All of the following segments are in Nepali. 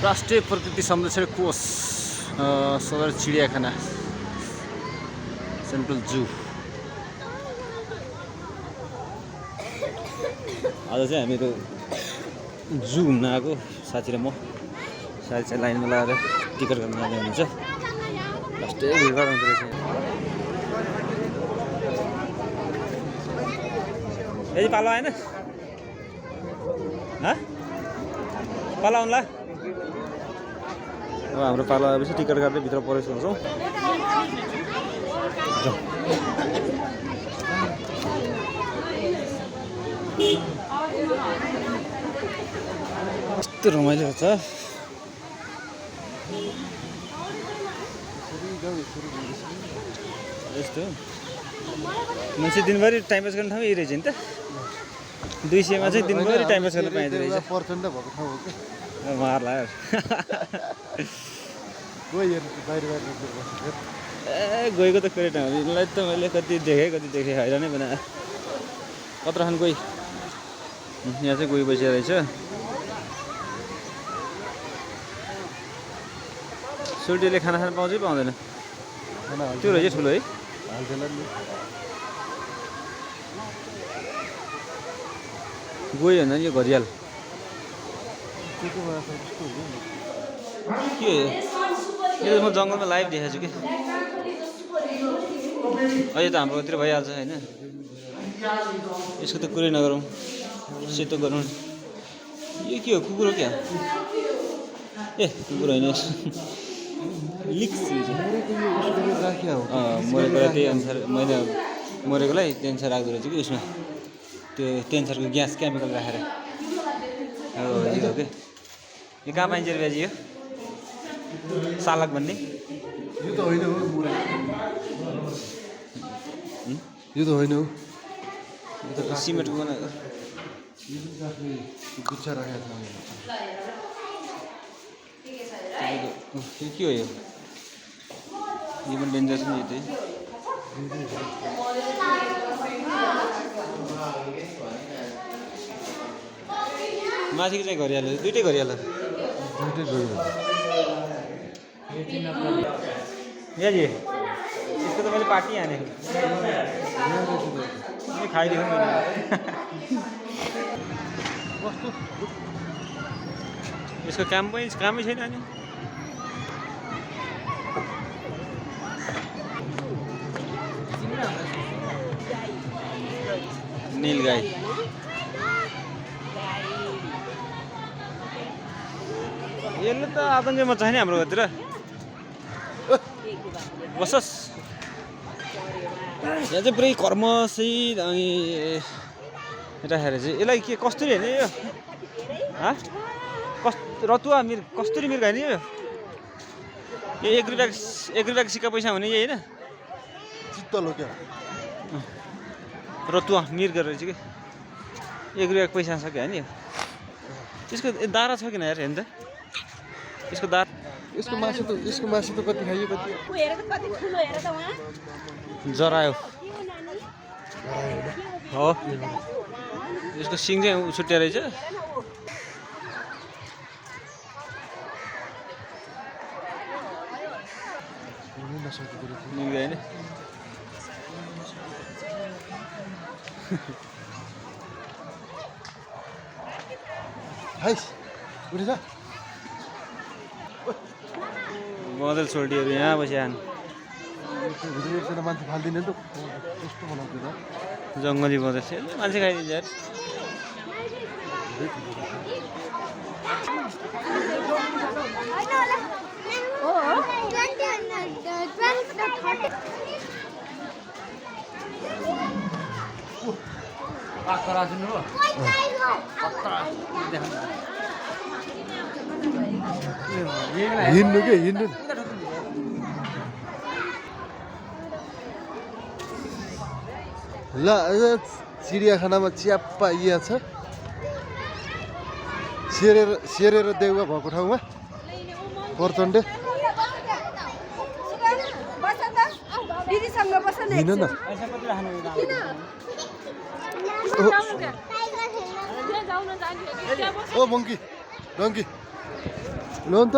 राष्ट्रिय प्रकृति संरक्षण कोष सदर चिडियाखाना सेन्ट्रल जू। आज चाहिँ हामीहरू जू घुम्न आएको साथी र म। साथी चाहिँ लाइनमा लगाएर टिकट गर्न जाँदै हुनुहुन्छ। कस्तै भिडभाड हुँदो रहेछ। यदि पालो आएन पालो आउनुला। अब हाम्रो पालो आएपछि टिकट काट्दै भित्र प्रवेश गर्छौँ। कस्तो रमाइलो छ। यस्तो मान्छे दिनभरि टाइम पास गर्ने ठाउँ यही रहेछ नि त। 200 मा चाहिँ दिनभरि टाइम पास गर्न पाइँदो रहेछ। प्रचण्ड भएको ठाउँ हो कि मार्ला गएको त कुरै ठाउँ। यिनलाई त मैले कति देखेँ हैरानै बनाए। कत्रो खान गई यहाँ चाहिँ गई बसिरहेको रहेछ। सुल्टीले खाना खान पाउँछ कि पाउँदैन त्यो रहेछ ठुलो है। गयो भने यो घरियाल के हो यो? म जङ्गलमा लाइभ देखाएको छु कि अहिले त हाम्रोतिर भइहाल्छ होइन। यसको त कुरै नगरौँ, सेतो गरौँ। यो के हो? कुकुर हो क्या? ए कुकुर होइन, लिक्स मरेकोलाई त्यही अनुसार मैले मरेकोलाई त्यही अनुसार राख्दो रहेछ कि उसमा त्यो अनुसारको ग्यास केमिकल राखेर। हो यो हो कि यो कहाँ पाइन्छ रे बाजी? यो सालक भन्ने यो त होइन हो। यो त होइन हो। सिमेन्टको बनाएको गुच्छा राखेको छ। के हो यो? यो पनि डेन्जर छ नि। यो चाहिँ माथिको चाहिँ घरियाल हो। दुइटै घरियाल हो। याजी यसको त मैले पार्टी हानेको खाइदिएको मैले। यसको कामै छैन नि। नील गाई यसले त आतङ्कै मच्छ नि हाम्रो घरतिर। बसोस् यहाँ चाहिँ पुरै कर्मसै अनि राखेर चाहिँ यसलाई के कस्तुरी होइन यो? रतुवा कस्तुरी मिर्ग होइन यो? यो 1 रुपियाँको सिक्का पैसा हुने यही होइन? चित्तल हो क्या? रतुवा मिर्ग रहेछ कि 1 रुपियाँको पैसा छ क्या नि? यसको दारा छ किन यार? हेर्नु त यसको दारा। यसको मासु त कति खाइयो कति जरायो हो। यसको सिङ चाहिँ छुट्टिया रहेछ। होइन बदल सोल्टीहरू यहाँ बसिहाल्नु। मान्छे फाल्दिने त कस्तो बनाउँथ्यो त? जङ्गली बदल मान्छे खाइदिन्छ यार। हिँड्नु के हिँड्नु ल। चिडियाखानामा च्याप्पा यहाँ छ। सेरेर देउवा भएको ठाउँमा प्रचण्ड हिँड न। ओ मङ्की डङ्की ल नि त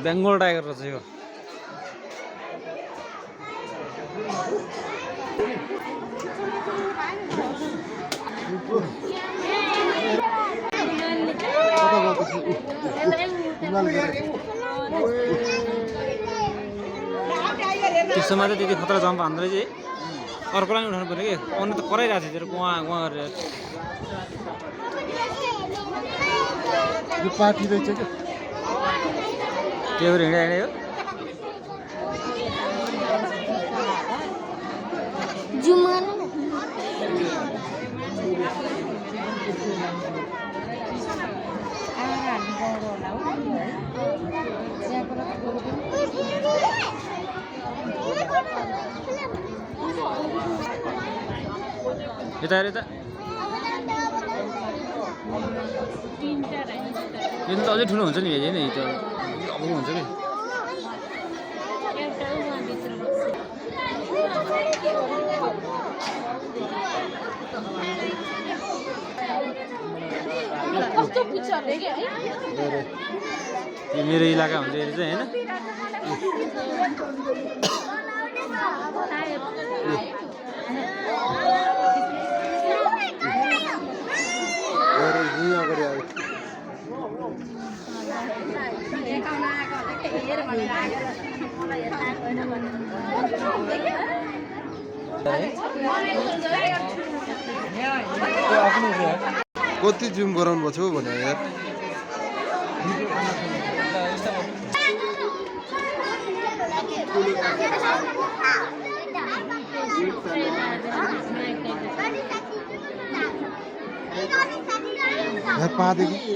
बेङ्गल टाइगर रहेछ यो त्यसोमा चाहिँ त्यति खतरा जम्प हान्दै चाहिँ अर्कोलाई पनि उठाउनु पर्यो कि अन्य त कराइरहेको थियो त्यो गुवा गुवा गरेर यो पार्टी रहेछ क्या त्यो हिँडा हिँड्यो यता हेर यता यो त अझै ठुलो हुन्छ नि भेज होइन त अब हुन्छ कि यो मेरो इलाका हुन्छ यो चाहिँ होइन कति जुम गराउनु भएको छ भने यार पादेखि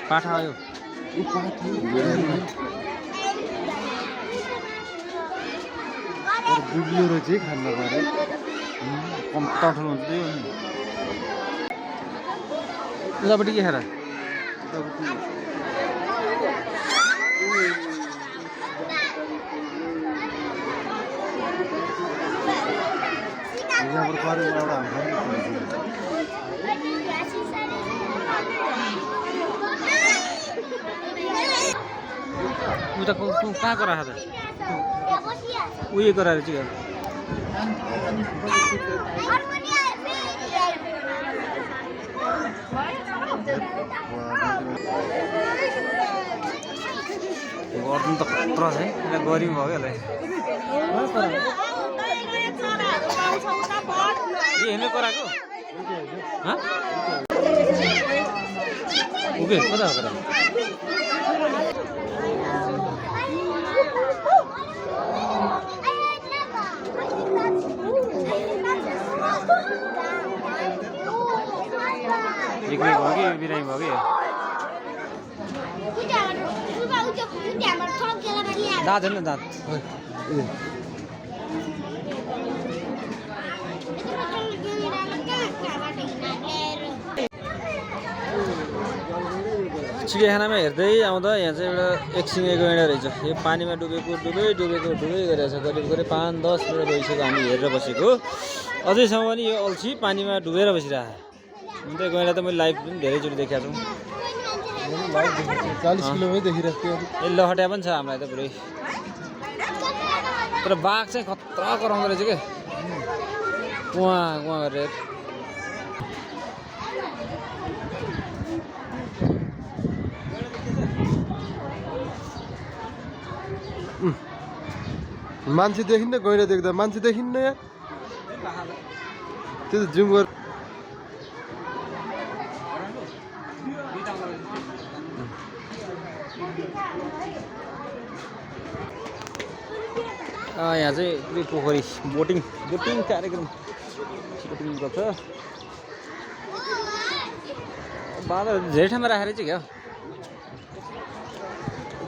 पाठा आयो डुब्लो रहेछ है खानु पर्यो कम ठुलो हुन्छ त्यही हो नि उतापट्टि के खाएर उता कहाँको राख त उयो गराएर चाहिँ गर्नु त खतरा छ है यसलाई गऱ्यौँ भयो यसलाई ए हेर्नु कराएको ओके कता हो बिक्री भयो कि बिरामी भयो कि दाँत हेर्नु दाँत चिडियाखानामा हेर्दै आउँदा यहाँ चाहिँ एउटा एकसिङे गैँडा रहेछ यो पानीमा डुबेको डुबै गरेको छ करिब 5-10 मिनट भइसक्यो हामी हेरेर बसेको अझैसम्म पनि यो अल्छी पानीमा डुबेर बसिरहेको अन्त गैँडा त मैले लाइभ पनि धेरैचोटि देखाएको छु 40 किलोमै देखिरहेको थियो ए लहट्या पनि छ हामीलाई त पुरै तर बाघ चाहिँ खतरा कराउँदो रहेछ क्या उहाँ गरेर मान्छे देखिन्न गैँडा देख्दा मान्छे देखिन्न यार त्यो त जुम गर यहाँ चाहिँ पुरै पोखरी बोटिङ कार्यक्रम बोटिङ गर्छ बाँदर धेरै ठाउँमा राखेर चाहिँ क्या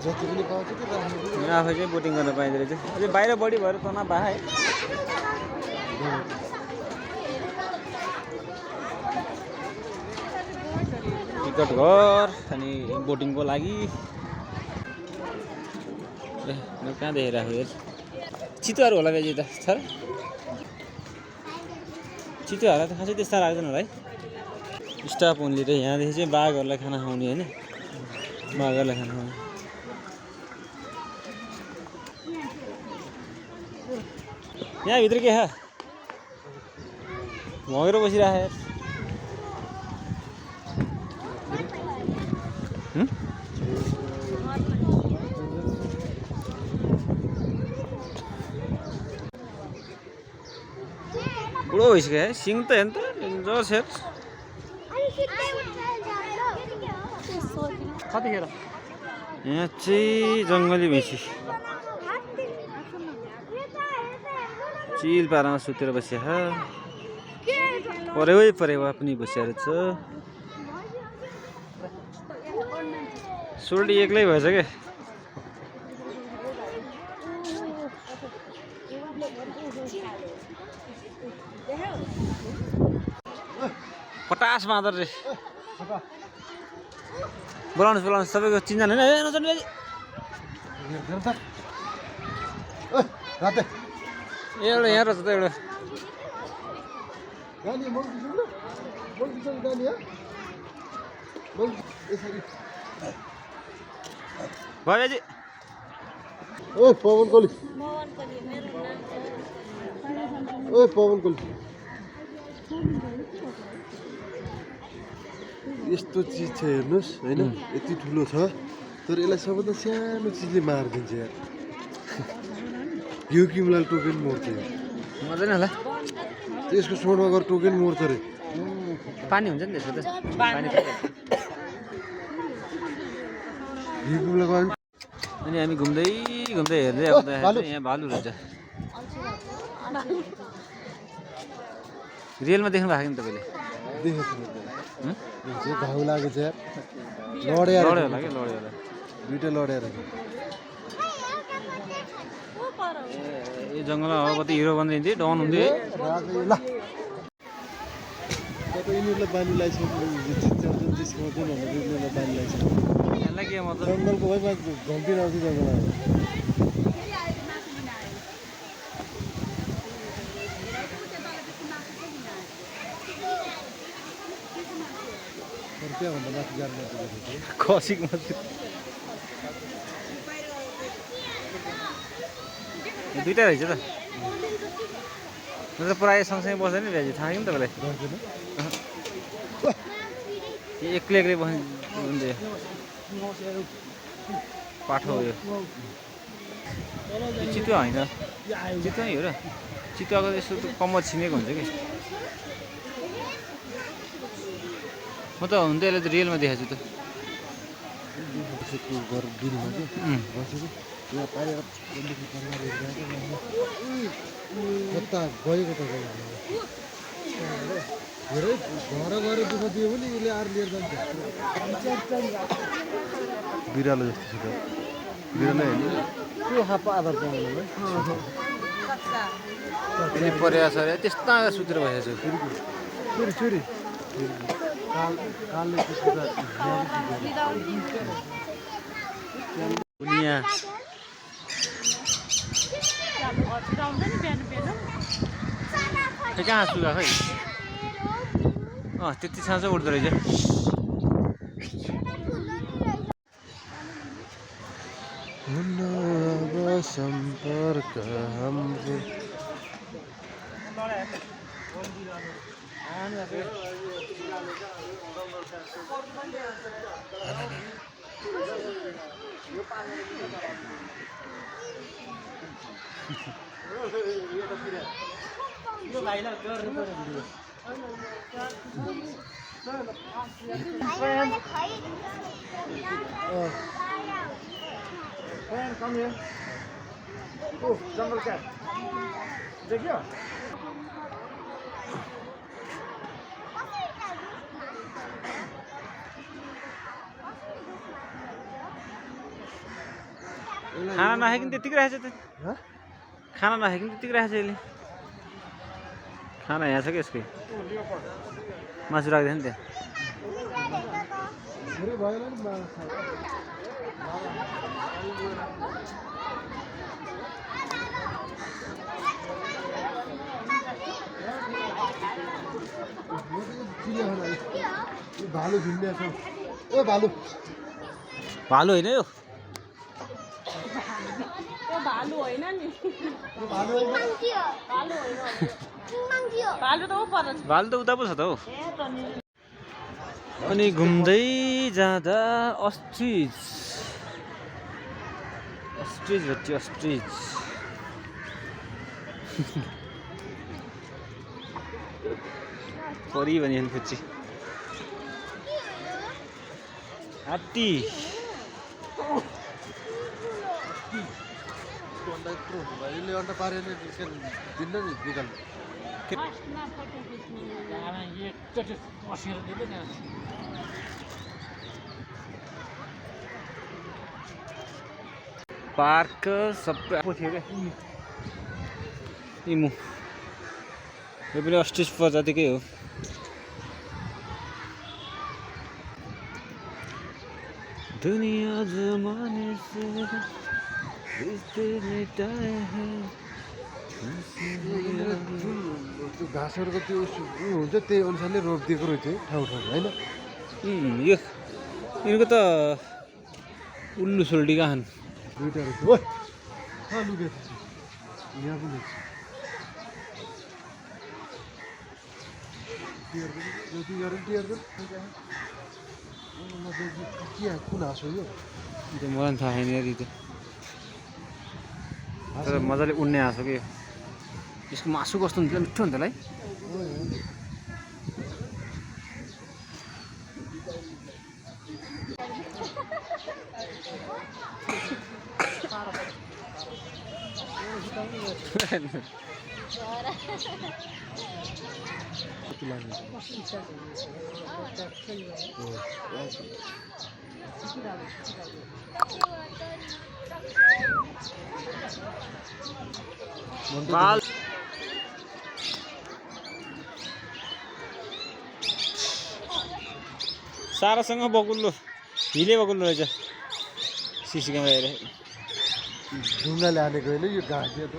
जति पनि पाउँछ कि आफै चाहिँ बोटिङ गर्न पाइँदो रहेछ अझै बाहिर बढी भएर तना बाहे टिकट घर अनि बोटिङको लागि कहाँ देखेर आएको चितुवाहरू होला बेजी त सर चितुवाहरूलाई त खासै त्यस्ता लाग्दैन होला है स्टाफ ओन्ली र यहाँदेखि चाहिँ बाघहरूलाई खाना खुवाउने होइन बाघहरूलाई खाना खुवाउने यहाँभित्र के छ भगेर बसिरहेको बुढो भइसक्यो है सिङ त हेर्नु त डेन्जर छ कतिखेर यहाँ चाहिँ जङ्गली भैँसी चिल पारामा सुतेर बसिया परेवा पनि बसिएर छ सोल्टी एक्लै भएछ क्या पटास बाँदर रे बोलाउनुहोस् सबैको चिन्जान होइन नचल्ने एउटा यहाँ रहेछ त एउटा भयो बाजी ओ पवन कोली ओ पवन कोली यस्तो चिज छ हेर्नुहोस् होइन यति ठुलो छ तर यसलाई सबभन्दा सानो चिजले मारिदिन्छ यार यो किमलाई टोकेन मर्छ मर्दैन होला त्यसको सोडमा गएर टोकेन मर्छ अरे पानी हुन्छ नि त्यसको त पानी यो किमलाई गयो अनि हामी घुम्दै हेर्दै आउँदाखेरि यहाँ भालु रहेछ रियलमा देख्नु भएको नि तपाईँले देखेको घाउ लागेको छ लड्यो होला क्या लड्यो होला दुइटा लडेर यो जङ्गलमा अब कति हिरो बनिदिन्थ्यो डन हुन्थ्यो है ल यिनीहरूलाई बानी लगाइसक्नु बानी लगाइसक्नु यसलाई के मतलब जङ्गलको भएमा घम्टिन आउँछ जङ्गलमा क्या भन्दा माथि जानु खसीको मात्रै दुइटा रहेछ त म त प्रायः सँगसँगै बस्दैन नि भ्याजी थाहा कि नि तपाईँलाई एक्लै बस्ने पाठो हो यो चितुवा होइन चितुवा हो र चितुवाको यस्तो कम्मर छिनेको हुन्छ कि म त हुन त यसले त रियलमा देखाएको छु त कता गएको त धेरै घर गएर दुःख दियो भने यसले आएर लिएर जान्छ बिरालो जस्तो छ त बिरालो होइन त्यो हापा आधार पाउनु परेको छ अरे त्यस्तो सुतेर बसेको छु छोरी कालले त्यसको त दुनियाँ कहाँ सुगा खै त्यति साँझ उठ्दो रहेछ सम्पर्क हाम्रो Come here. Oh, jungle cat. देखियो खाना नखाइकन त्यतिकै रहेछ त खाना नखाइकन त्यतिकै रहेछ यसले खाना यहाँ छ कि यसकै मासु राख्दैन त्यहाँ भालु झुन्ड्या छ ओ भालु भालु होइन यो भालु होइन नि भालु भालु त ऊ पर भालु त उता पो छ त हौ अनि घुम्दै जाँदा अस्ट्रिच भेट्यो अस्ट्रिच परी भने खुच्ची हात्ती यसले अन्डा पारेर दिन्न नि निकाल्नु पार्क सबै आएको थियो क्या इमु यो पनि अस्ट्रिच प्रजातिकै हो दुनिया जमाने से रिश्ते मिटाए हैं त्यो घाँसहरूको त्यो उयो हुन्छ त्यही अनुसारले रोपिदिएको रहेछ है ठाउँ ठाउँमा होइन यो यिनीहरूको त उल्लु सोल्टी खान् दुईवटा रहेछ ओ लुकेको छ यहाँ पनि जति गऱ्यो टियर के कुन हाँस हो यो त्यो मलाई पनि थाहा छैन यदि त तर मजाले उड्ने हाँस हो कि यसको मासु कस्तो हुन्छ मिठो हुन्छ होला है बाल सारासँग बकुल्लो हिले बकुल्लो रहेछ सिसी क्यामेरा हेरेर ढुङ्गाले हानेको होइन यो घाँस त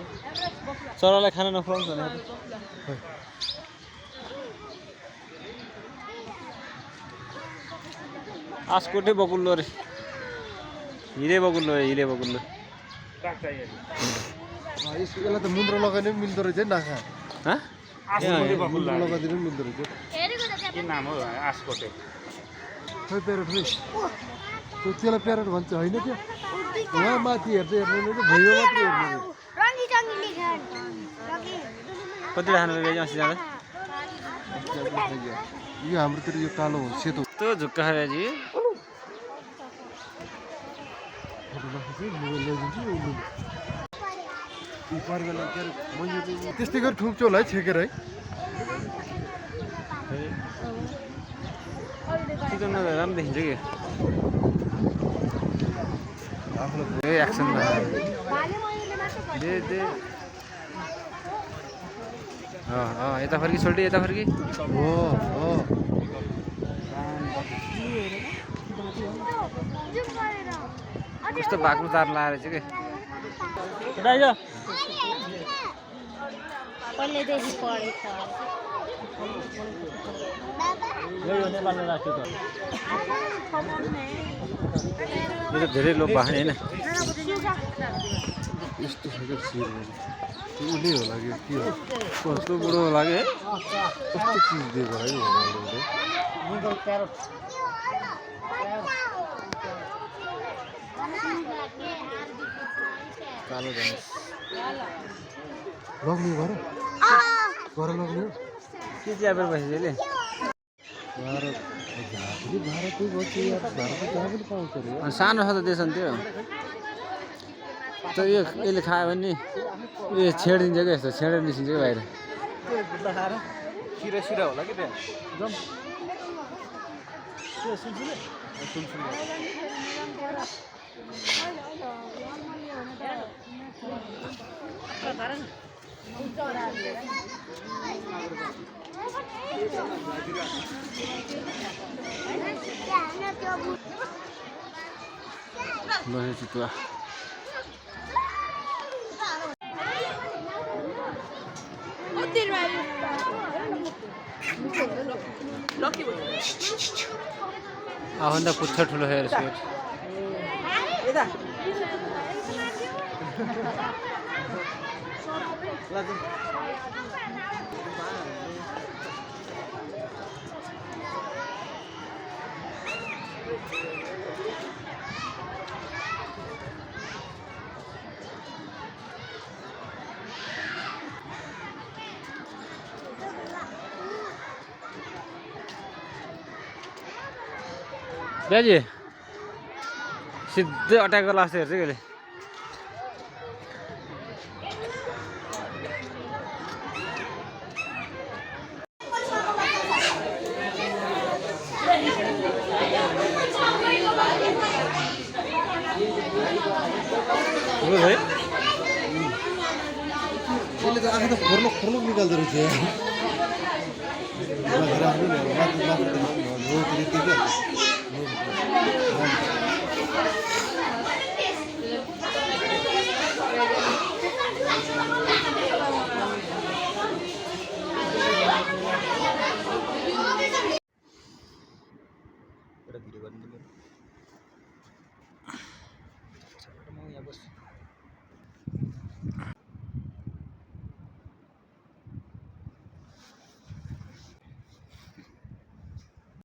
चरालाई खाना नखुवाउँछ भने आस्कोटे बकुल्लो रे हिले बकुल्लो यसलाई त मुन्द्रो लगाइने पनि मिल्दो रहेछ नि नाखा मुन्द्रो लगाइदिनु पनि मिल्दो रहेछ के नाम हो आस्कोटे खै प्यारोट खै त्यसलाई प्यारोट भन्छ होइन त्यो यहाँ माथि हेर्नु भुइँमा मात्रै हेर्नु कति खानु अस्ति जाँदा यो हाम्रोतिर यो कालो सेतो त्यो झुक्का खाएपछि त्यस्तै गरी ठुक्छु होला है छेकेर है चिकन नभएर राम्रो देखिन्छ कि आफूलाई एक्सन दे यता फर्की सोल्टी यता फर्की हो कस्तो भाग्नु तार लाएर चाहिँ के दाइज पहिलेदेखि पढेछ यो नेपालमा राख्यो त यो त धेरै लोभ भएको होइन यस्तो छ क्या सिर उसले होला कि के हो कस्तो बुढो लाग्यो है कस्तो चिज दिएको है कालो धनुष लग्ने भएर लग्ने हो के चाहिँ आएर बसेले भारतै बस्छ यार भारतै जहाँ पनि पाउँछ अरे अनि सानो छ त देश अनि त्यो त यसले खायो भने यो छेडिदिन्छ क्या यस्तो छेडेर निस्किन्छ क्या बाहिर सिरा सिरा होला कि त्यहाँ दसैँ चितुवा आफन्दा पुच्छर ठुलो हेर स्वेट ब्याजी सिधै अट्याक गर्ला जस्तो हेर्छ कहिले है यसले त आँखा त खोर्लो खोर्लो निकाल्दो रहेछ एउटा भिडियो गर्नु